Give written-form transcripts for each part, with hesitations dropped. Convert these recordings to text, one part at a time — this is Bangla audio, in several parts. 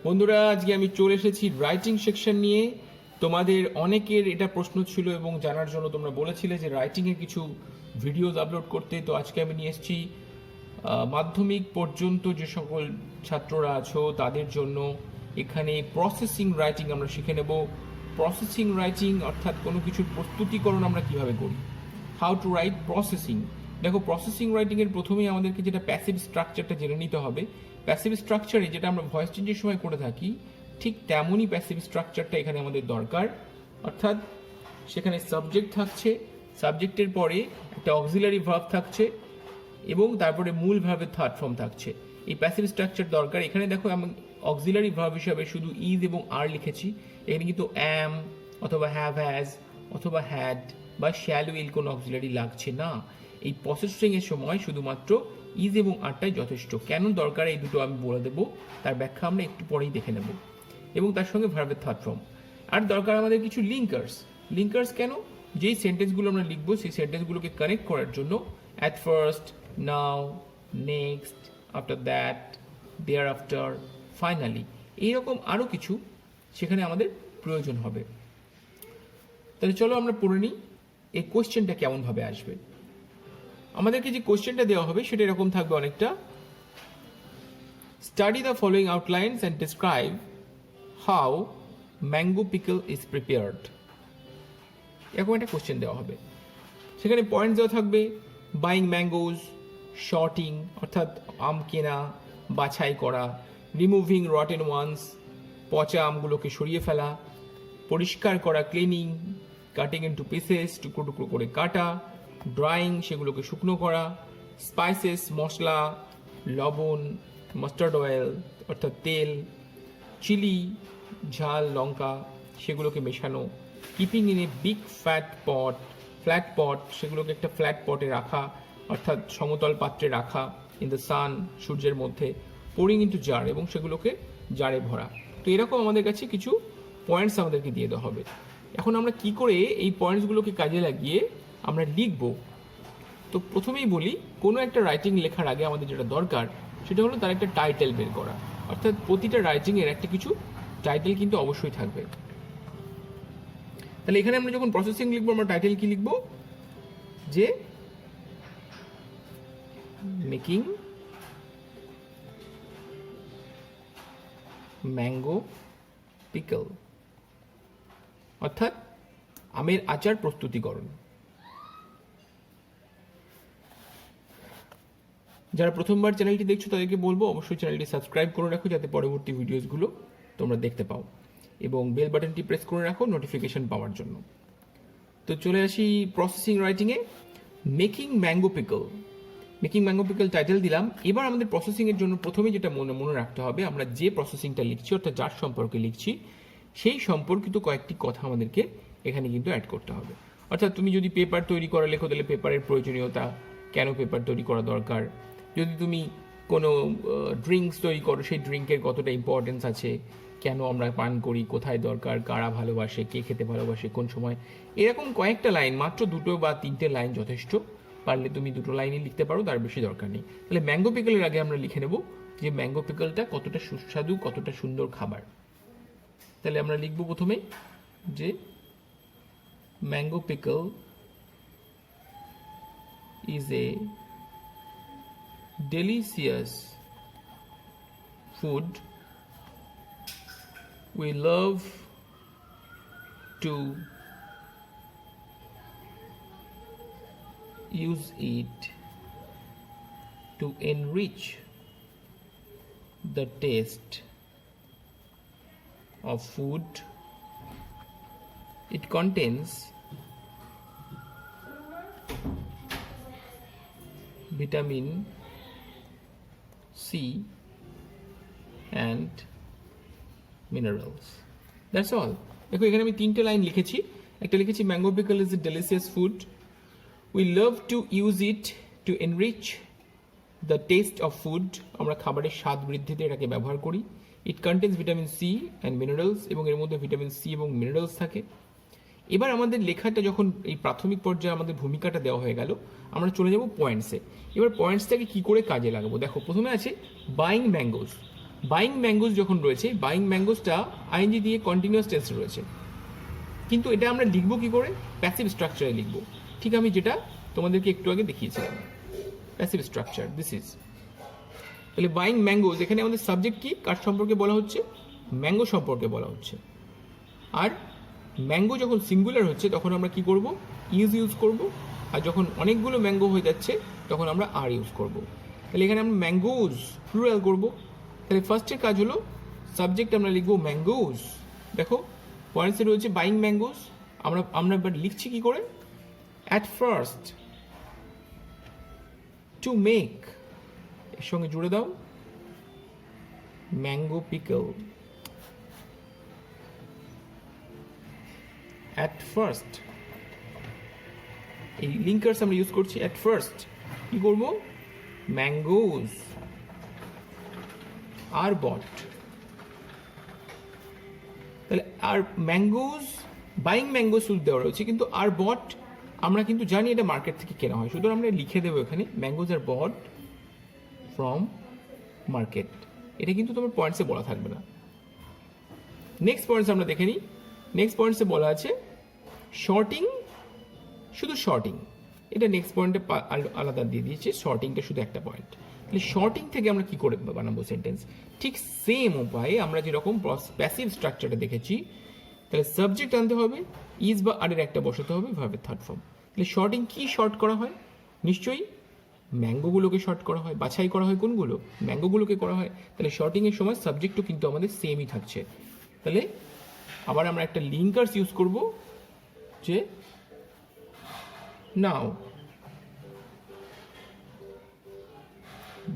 বন্ধুরা, আজকে আমি চলে এসেছি রাইটিং সেকশন নিয়ে। তোমাদের অনেকের এটা প্রশ্ন ছিল এবং জানার জন্য তোমরা বলেছিলে যে রাইটিংয়ের কিছু ভিডিওস আপলোড করতে। তো আজকে আমি নিয়ে এসেছি মাধ্যমিক পর্যন্ত যে সকল ছাত্ররা আছো তাদের জন্য এখানে প্রসেসিং রাইটিং আমরা শিখে নেব। প্রসেসিং রাইটিং অর্থাৎ কোনো কিছুর প্রস্তুতিকরণ আমরা কিভাবে করি, হাউ টু রাইট প্রসেসিং। দেখো, প্রসেসিং রাইটিংয়ের প্রথমেই আমাদেরকে যেটা প্যাসিভ স্ট্রাকচারটা জেনে নিতে হবে। প্যাসিভ স্ট্রাকচারে যেটা আমরা ভয়েস চেঞ্জের সময় করে থাকি, ঠিক তেমনই প্যাসিভ স্ট্রাকচারটা এখানে আমাদের দরকার। অর্থাৎ সেখানে সাবজেক্ট থাকছে, সাবজেক্টের পরে একটা অক্সিলারি ভার্ব থাকছে এবং তারপরে মূল ভার্বের থার্ড ফর্ম থাকছে। এই প্যাসিভ স্ট্রাকচার দরকার। এখানে দেখো আমি অক্সিলারি ভার্ব হিসাবে শুধু ইজ এবং আর লিখেছি। এখানে কিন্তু অ্যাম অথবা হ্যাভ হ্যাজ অথবা হ্যাড বা শ্যাল উইল কোনো অক্সিলারি লাগছে না। এই প্রসেসিংয়ের সময় শুধুমাত্র ইজ এবং আরটাই যথেষ্ট। কেন দরকার এই দুটো আমি বলে দেবো, তার ব্যাখ্যা আমরা একটু পরেই দেখে নেব। এবং তার সঙ্গে ভার্বের থার্ড ফর্ম। আর দরকার আমাদের কিছু লিঙ্কার্স। লিঙ্কার্স কেন? যেই সেন্টেন্সগুলো আমরা লিখবো সেই সেন্টেন্সগুলোকে কানেক্ট করার জন্য at first, now, next, after that, thereafter, finally, এইরকম আরও কিছু সেখানে আমাদের প্রয়োজন হবে। তাহলে চলো আমরা পড়ে নিই এই কোয়েশ্চেনটা কেমনভাবে আসবে। আমাদেরকে যে কোয়েশ্চেনটা দেওয়া হবে সেটা এরকম থাকবে অনেকটা, study the following outlines and describe how mango pickle is prepared. এরকম একটা কোয়েশ্চেন দেওয়া হবে। সেখানে পয়েন্ট দেওয়া থাকবে, বাইং ম্যাঙ্গোজ, শর্টিং অর্থাৎ আম কেনা, বাছাই করা, রিমুভিং রটেন ওয়ান্স, পচা আমগুলোকে সরিয়ে ফেলা, পরিষ্কার করা, ক্লিনিং, কাটিং ইনটু পিসেস, টুকরো টুকরো করে কাটা, ড্রাইং সেগুলোকে শুকনো করা, স্পাইসেস মশলা, লবণ, মাস্টার্ড অয়েল অর্থাৎ তেল, চিলি ঝাল লঙ্কা সেগুলোকে মেশানো, keeping in a big flat pot সেগুলোকে একটা ফ্ল্যাট পটে রাখা অর্থাৎ সমতল পাত্রে রাখা, ইন দ্য সান সূর্যের মধ্যে, পোরিং ইনটু জার এবং সেগুলোকে জারে ভরা। তো এরকম আমাদের কাছে কিছু পয়েন্টস আমাদেরকে দিয়ে দেওয়া হবে। এখন আমরা কি করে এই পয়েন্টসগুলোকে কাজে লাগিয়ে আমরা লিখব। তো প্রথমেই বলি, কোনো একটা রাইটিং লেখার আগে আমাদের যেটা দরকার সেটা হলো তার একটা টাইটেল বের করা। অর্থাৎ প্রতিটা রাইটিংয়ের একটা কিছু টাইটেল কিন্তু অবশ্যই থাকবে। তাহলে এখানে আমরা যখন প্রসেসিং লিখবো আমরা টাইটেল কি লিখবো, যে মেকিং ম্যাঙ্গো পিকল অর্থাৎ আমের আচার প্রস্তুতিকরণ। যারা প্রথমবার চ্যানেলটি দেখছো তাদেরকে বলবো অবশ্যই চ্যানেলটি সাবস্ক্রাইব করে রাখো যাতে পরবর্তী ভিডিওসগুলো তোমরা দেখতে পাও, এবং বেল বাটনটি প্রেস করে রাখো নোটিফিকেশন পাওয়ার জন্য। তো চলে আসি প্রসেসিং রাইটিংয়ে। Making mango pickle, making mango pickle title দিলাম। এবার আমাদের প্রসেসিংয়ের জন্য প্রথমেই যেটা মনে রাখতে হবে, আমরা যে প্রসেসিংটা লিখছি অর্থাৎ যার সম্পর্কে লিখছি সেই সম্পর্কিত কয়েকটি কথা আমাদেরকে এখানে কিন্তু অ্যাড করতে হবে। অর্থাৎ তুমি যদি পেপার তৈরি করা লেখো তাহলে পেপারের প্রয়োজনীয়তা, কেন পেপার তৈরি করা দরকার। যদি তুমি কোনো ড্রিঙ্কস তৈরি করো সেই ড্রিঙ্কের কতটা ইম্পর্টেন্স আছে, কেন আমরা পান করি, কোথায় দরকার, কারা ভালোবাসে, কে খেতে ভালোবাসে, কোন সময়, এরকম কয়েকটা লাইন, মাত্র 2 বা 3টে লাইন যথেষ্ট। পারলে তুমি 2 লাইনই লিখতে পারো, তার বেশি দরকার নেই। তাহলে ম্যাঙ্গো পিকলের আগে আমরা লিখে নেব যে ম্যাঙ্গো পিকলটা কতটা সুস্বাদু, কতটা সুন্দর খাবার। তাহলে আমরা লিখব প্রথমে যে mango pickle is A delicious food. We love to use it to enrich the taste of food. It contains vitamin C and minerals. That's all. দেখো এখানে আমি 3টে লাইন লিখেছি। একটা লিখেছি mango pickle is a delicious food, we love to use it to enrich the taste of food, আমরা খাবারের স্বাদ বৃদ্ধিতে এটাকে ব্যবহার করি। It contains vitamin C and minerals, এবং এর মধ্যে ভিটামিন সি এবং মিনারেলস থাকে। এবার আমাদের লেখাটা যখন এই প্রাথমিক পর্যায়ে আমাদের ভূমিকাটা দেওয়া হয়ে গেল, আমরা চলে যাব পয়েন্টসে। এবার পয়েন্টসটাকে কি করে কাজে লাগাবো, দেখো প্রথমে আছে বাইং ম্যাঙ্গোজ। বাইং ম্যাঙ্গোজ যখন রয়েছে, বাইং ম্যাঙ্গোজটা আইএনজি দিয়ে কন্টিনিউয়াস টেন্সে রয়েছে, কিন্তু এটা আমরা লিখবো কি করে? প্যাসিভ স্ট্রাকচারে লিখবো, ঠিক আমি যেটা তোমাদেরকে একটু আগে দেখিয়েছিলাম, প্যাসিভ স্ট্রাকচার দিস ইজ। তাহলে বাইং ম্যাঙ্গোজ, এখানে আমাদের সাবজেক্ট কি, কার সম্পর্কে বলা হচ্ছে? ম্যাঙ্গো সম্পর্কে বলা হচ্ছে। আর ম্যাঙ্গো যখন সিঙ্গুলার হচ্ছে তখন আমরা কি করব? ইউজ করব। আর যখন অনেকগুলো ম্যাঙ্গো হয়ে যাচ্ছে তখন আমরা আর ইউজ করব। তাহলে এখানে আমরা ম্যাঙ্গোজ প্লুরাল করব। তাহলে ফার্স্টের কাজ হলো সাবজেক্ট আমরা লিখবো ম্যাঙ্গোজ। দেখো পয়েন্টসে রয়েছে বাইং ম্যাঙ্গোজ, আমরা এবার লিখছি কি করে? অ্যাট ফার্স্ট, টু মেক, এর সঙ্গে জুড়ে দাও ম্যাঙ্গো পিকল। অ্যাট ফার্স্ট, এই লিঙ্কার্স আমরা ইউজ করছি। অ্যাট ফার্স্ট কি করব? ম্যাঙ্গোজ আর বট। তাহলে আর ম্যাঙ্গোজ, বাইং ম্যাঙ্গোজ শুধু দেওয়া রয়েছে, কিন্তু আর বট আমরা কিন্তু জানি এটা মার্কেট থেকে কেনা হয়, সুতরাং আমরা লিখে দেবো এখানে mangoes are bought from market. এটা কিন্তু তোমার পয়েন্টসে বলা থাকবে না। নেক্সট পয়েন্টস আমরা দেখে নিই। নেক্সট পয়েন্টসে বলা আছে শর্টিং, শুধু শর্টিং, এটা নেক্সট পয়েন্টে আলাদা দিয়ে দিয়েছে, শর্টিংটা শুধু একটা পয়েন্ট। তাহলে শর্টিং থেকে আমরা কি করে বানাবো সেন্টেন্স? ঠিক সেম উপায়ে আমরা যেরকম প্যাসিভ স্ট্রাকচারটা দেখেছি, তাহলে সাবজেক্ট আনতে হবে, ইজ বা আরের একটা বসাতে হবে ভার্বের থার্ড ফর্ম। তাহলে শর্টিং কি শর্ট করা হয়? নিশ্চয়ই ম্যাঙ্গোগুলোকে শর্ট করা হয়, বাছাই করা হয় কোনগুলো? ম্যাঙ্গোগুলোকে করা হয়। তাহলে শর্টিংয়ের সময় সাবজেক্টও কিন্তু আমাদের সেমই থাকছে। তাহলে আবার আমরা একটা লিঙ্কার্স ইউজ করব, যে নাও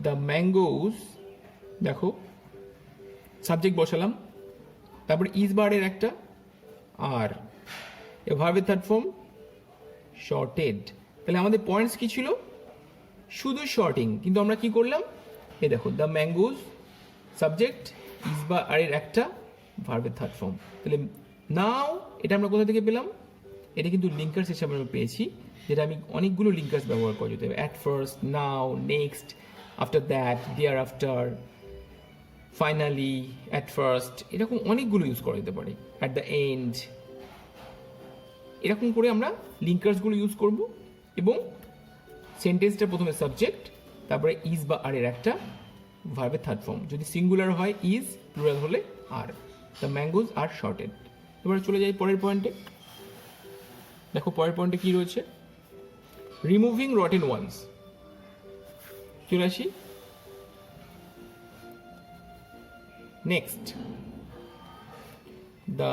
দ্য ম্যাঙ্গোজ, দেখো সাবজেক্ট বসালাম, তারপরে ইজ বারের একটা আর, এ ভার্বের থার্ড ফর্ম শর্টেড। তাহলে আমাদের পয়েন্টস কি ছিল? শুধু শর্টিং, কিন্তু আমরা কি করলাম? এই দেখো দ্য ম্যাঙ্গোজ, সাবজেক্ট, ইজ বা আরের একটা, ভার্বের থার্ড ফর্ম। তাহলে নাও এটা আমরা কোথা থেকে পেলাম? এটা কিন্তু লিঙ্কার্স হিসাবে আমরা পেয়েছি, যেটা আমি অনেকগুলো লিঙ্কার্স ব্যবহার করা যেতে হবে। At first, now, next, after that, thereafter, finally, at first, এরকম অনেকগুলো ইউজ করা যেতে পারে। অ্যাট দ্য এন্ড, এরকম করে আমরা লিঙ্কার্সগুলো ইউজ করব। এবং সেন্টেন্সটা প্রথমে সাবজেক্ট, তারপরে ইজ বা আরের একটা, ভার্বের থার্ড ফর্ম। যদি সিঙ্গুলার হয় ইজ, প্লুরাল হলে are. The mangoes are sorted. এবার চলে যাই পরের পয়েন্টে। দেখো পরের পয়েন্টে কি রয়েছে? Removing rotten ones. চলে আসি next. The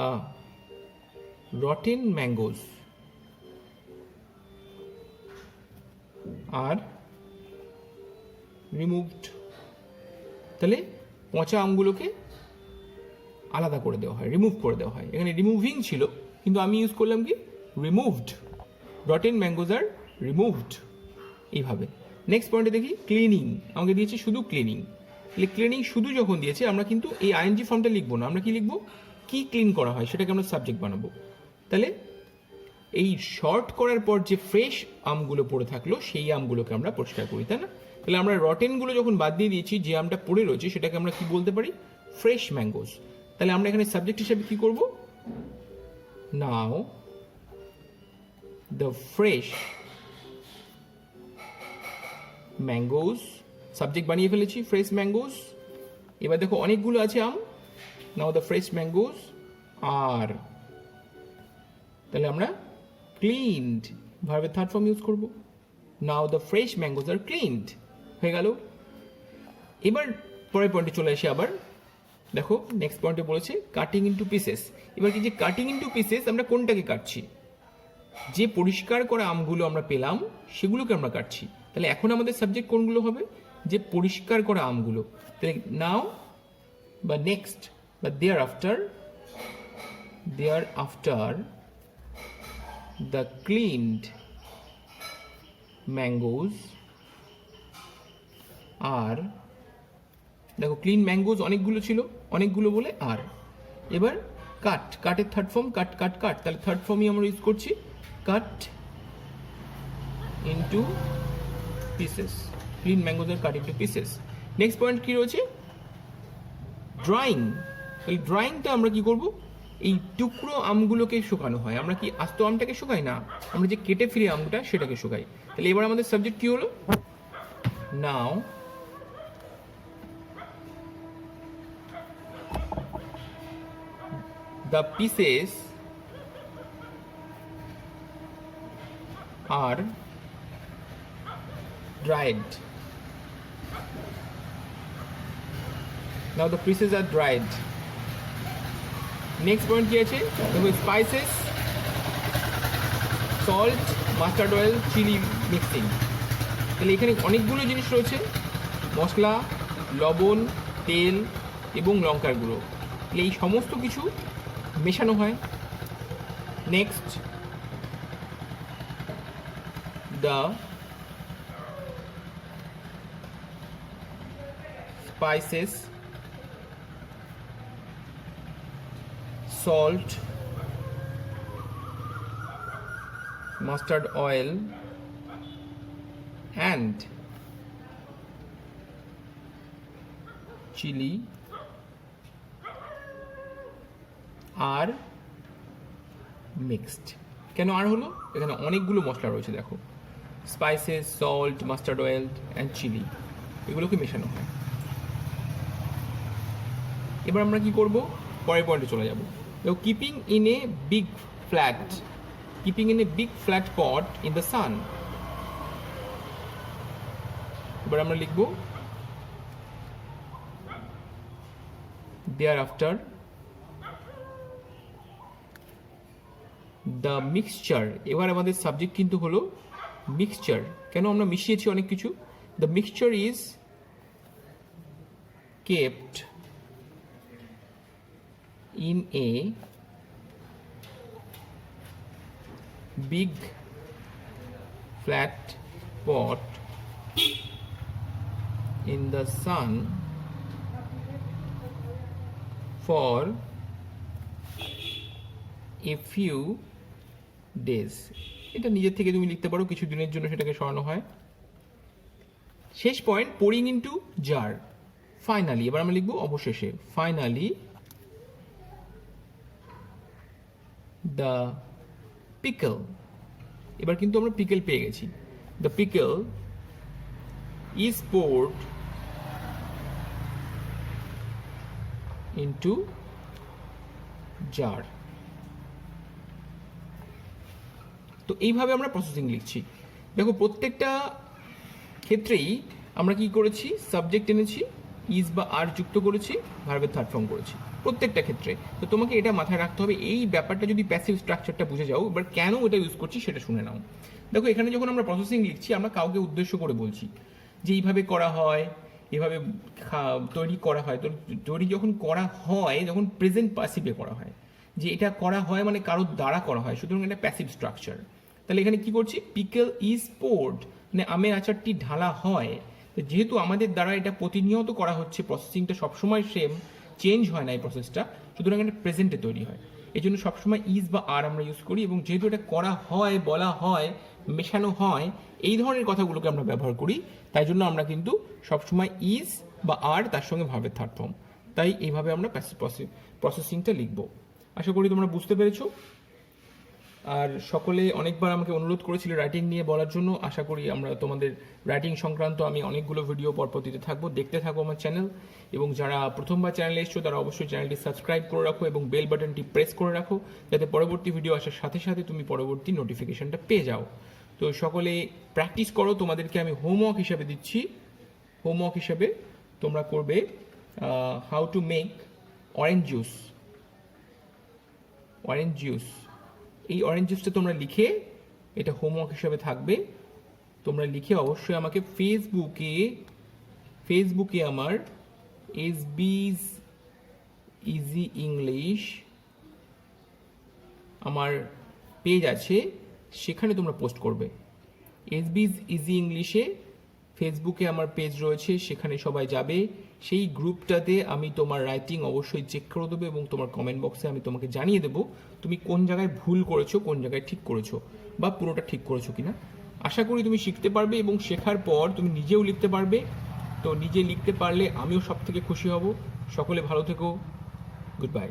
rotten mangoes are removed. তাহলে পচা আমগুলোকে আলাদা করে দেওয়া হয়, রিমুভ করে দেওয়া হয়। এখানে রিমুভিং ছিল, কিন্তু আমি ইউজ করলাম কি? Removed. Rotten mangoes are removed, এইভাবে। নেক্সট পয়েন্টে দেখি ক্লিনিং, আমাকে দিয়েছে শুধু ক্লিনিং। তাহলে ক্লিনিং শুধু যখন দিয়েছে, আমরা কিন্তু এই আইএনজি ফর্মটা লিখবো না, আমরা কি লিখবো? কি ক্লিন করা হয় সেটাকে আমরা সাবজেক্ট বানাবো। তাহলে এই শর্ট করার পর যে ফ্রেশ আমগুলো পড়ে থাকলো, সেই আমগুলোকে আমরা পরিষ্কার করি, তাই না? তাহলে আমরা রটেনগুলো যখন বাদ দিয়ে দিয়েছি, যে আমটা পড়ে রয়েছে সেটাকে আমরা কি বলতে পারি? Fresh mangoes. তাহলে আমরা এখানে সাবজেক্ট হিসেবে কি করব? Now the fresh mangoes, subject বানিয়ে ফেলেছি ফ্রেশ ম্যাঙ্গোজ। এবার দেখো অনেকগুলো আছে আম, now the fresh mangoes are, তাহলে আমরা ক্লিনড, ভার্বের থার্ড ফর্ম ইউজ করব। Now the fresh mangoes are cleaned, হয়ে গেল। এবার পরের পয়েন্টে চলে আসি আবার। দেখো নেক্সট পয়েন্টে বলেছে কাটিং ইনটু পিসেস। এবার কি যে কাটিং ইনটু পিসেস, আমরা কোনটাকে কাটছি? যে পরিষ্কার করা আমগুলো আমরা পেলাম সেগুলোকে আমরা কাটছি। তাহলে এখন আমাদের সাবজেক্ট কোনগুলো হবে? যে পরিষ্কার করা আমগুলো। তাহলে নাও বা নেক্সট বা thereafter the cleaned mangoes are, দেখো ক্লিন ম্যাঙ্গোজ অনেকগুলো ছিল, অনেকগুলো বলে আর। এবার কাটের থার্ড ফর্ম কাট। তাহলে থার্ড ফর্মই আমরা ইউজ করছি, কাট ইনটু পিসেস। ক্লিন ম্যাঙ্গোজ আর কাট ইনটু পিসেস। নেক্সট পয়েন্ট কি রয়েছে? ড্রয়িং, এই ড্রয়িংটা আমরা কি করব, এই টুকরো আমগুলোকে শুকানো হয়। আমরা কি আস্ত আমটাকে শুকাই না, আমরা যে কেটে ফিরে আমটা সেটাকে শুকাই। তাহলে এবার আমাদের সাবজেক্ট কি হলো, নাও the pieces are dried. Now the pieces are dried. Next point কি আছে, দেখো spices, salt, mustard oil, chili mixing. তাহলে এখানে অনেকগুলো জিনিস রয়েছে, মশলা, লবণ, তেল এবং লঙ্কার গুঁড়ো। তাহলে এই সমস্ত কিছু মেশানো হয়। Next, the spices, salt, mustard oil and chili are mixed. কেন আর হলো, এখানে অনেকগুলো মশলা রয়েছে, দেখো spices, salt, mustard oil and chilli, এগুলোকে মেশানো হয়। এবার আমরা কি করব, পরের পয়েন্টে চলে যাব। দেখো keeping in a big flat pot in the sun. এবার আমরা লিখব thereafter the mixture। এবার আমাদের সাবজেক্ট কিন্তু হলো মিক্সচার। কেন আমরা মিশিয়েছি অনেক কিছু, the mixture is kept in a big flat pot in the sun for a few days। এটা নিজের থেকে তুমি লিখতে পারো, কিছু দিনের জন্য সেটাকে সরানো হয়। শেষ point, pouring into jar. Finally, এবার আমরা লিখবো অবশেষে, ফাইনালি দ্য পিকল। এবার কিন্তু আমরা পিকল পেয়ে গেছি। The pickle is poured into jar. তো এইভাবে আমরা প্রসেসিং লিখছি। দেখো প্রত্যেকটা ক্ষেত্রেই আমরা কি করেছি, সাবজেক্ট এনেছি, ইজ বা আর যুক্ত করেছি, ভার্বের থার্ড ফর্ম করেছি প্রত্যেকটা ক্ষেত্রে। তো তোমাকে এটা মাথায় রাখতে হবে। এই ব্যাপারটা যদি প্যাসিভ স্ট্রাকচারটা বুঝে যাও, এবার কেন এটা ইউজ করছি সেটা শুনে নাও। দেখো এখানে যখন আমরা প্রসেসিং লিখছি, আমরা কাউকে উদ্দেশ্য করে বলছি যে এইভাবে করা হয়, এভাবে তৈরি করা হয়। তো তৈরি যখন করা হয়, যখন প্রেজেন্ট প্যাসিভে করা হয়, যে এটা করা হয় মানে কারোর দ্বারা করা হয়, সুতরাং এটা প্যাসিভ স্ট্রাকচার। তাহলে এখানে কি করছি, পিকল ইজ পোর্ড, মানে আমের আচারটি ঢালা হয়। তো যেহেতু আমাদের দ্বারা এটা প্রতিনিয়ত করা হচ্ছে, প্রসেসিংটা সবসময় সেম, চেঞ্জ হয় না এই প্রসেসটা, সুতরাং এটা প্রেজেন্টে তৈরি হয়। এই জন্য সবসময় ইজ বা আর আমরা ইউজ করি, এবং যেহেতু এটা করা হয়, বলা হয়, মেশানো হয়, এই ধরনের কথাগুলোকে আমরা ব্যবহার করি, তাই জন্য আমরা কিন্তু সবসময় ইজ বা আর তার সঙ্গে ভার্বের থার্ড ফর্ম। তাই এইভাবে আমরা প্রসেসিংটা লিখব। আশা করি তোমরা বুঝতে পেরেছো। আর সকলে অনেকবার আমাকে অনুরোধ করেছিল রাইটিং নিয়ে বলার জন্য। আশা করি আমরা তোমাদের রাইটিং সংক্রান্ত আমি অনেকগুলো ভিডিও পরপর দিতে থাকবো, দেখতে থাকো আমার চ্যানেল। এবং যারা প্রথমবার চ্যানেলে এসছো তারা অবশ্যই চ্যানেলটি সাবস্ক্রাইব করে রাখো এবং বেল বাটনটি প্রেস করে রাখো, যাতে পরবর্তী ভিডিও আসার সাথে সাথে তুমি পরবর্তী নোটিফিকেশনটা পেয়ে যাও। তো সকলে প্র্যাকটিস করো। তোমাদেরকে আমি হোমওয়ার্ক হিসাবে দিচ্ছি। হোমওয়ার্ক হিসাবে তোমরা করবে how to make orange juice. Orange juice, এই অরেঞ্জ জুসটা তোমরা লিখে, এটা হোমওয়ার্ক হিসাবে থাকবে, তোমরা লিখে অবশ্যই আমাকে ফেসবুকে আমার এসবিস ইজি ইংলিশ আমার পেজ আছে, সেখানে তোমরা পোস্ট করবে। এসবিস ইজি ইংলিশে ফেসবুকে আমার পেজ রয়েছে, সেখানে সবাই যাবে। সেই গ্রুপটাতে আমি তোমার রাইটিং অবশ্যই চেক করে দেবো, এবং তোমার কমেন্ট বক্সে আমি তোমাকে জানিয়ে দেবো তুমি কোন জায়গায় ভুল করেছো, কোন জায়গায় ঠিক করেছো, বা পুরোটা ঠিক করেছো কিনা। আশা করি তুমি শিখতে পারবে, এবং শেখার পর তুমি নিজেও লিখতে পারবে। তো নিজে লিখতে পারলে আমিও সব থেকে খুশি হব। সকলে ভালো থেকো, গুড বাই।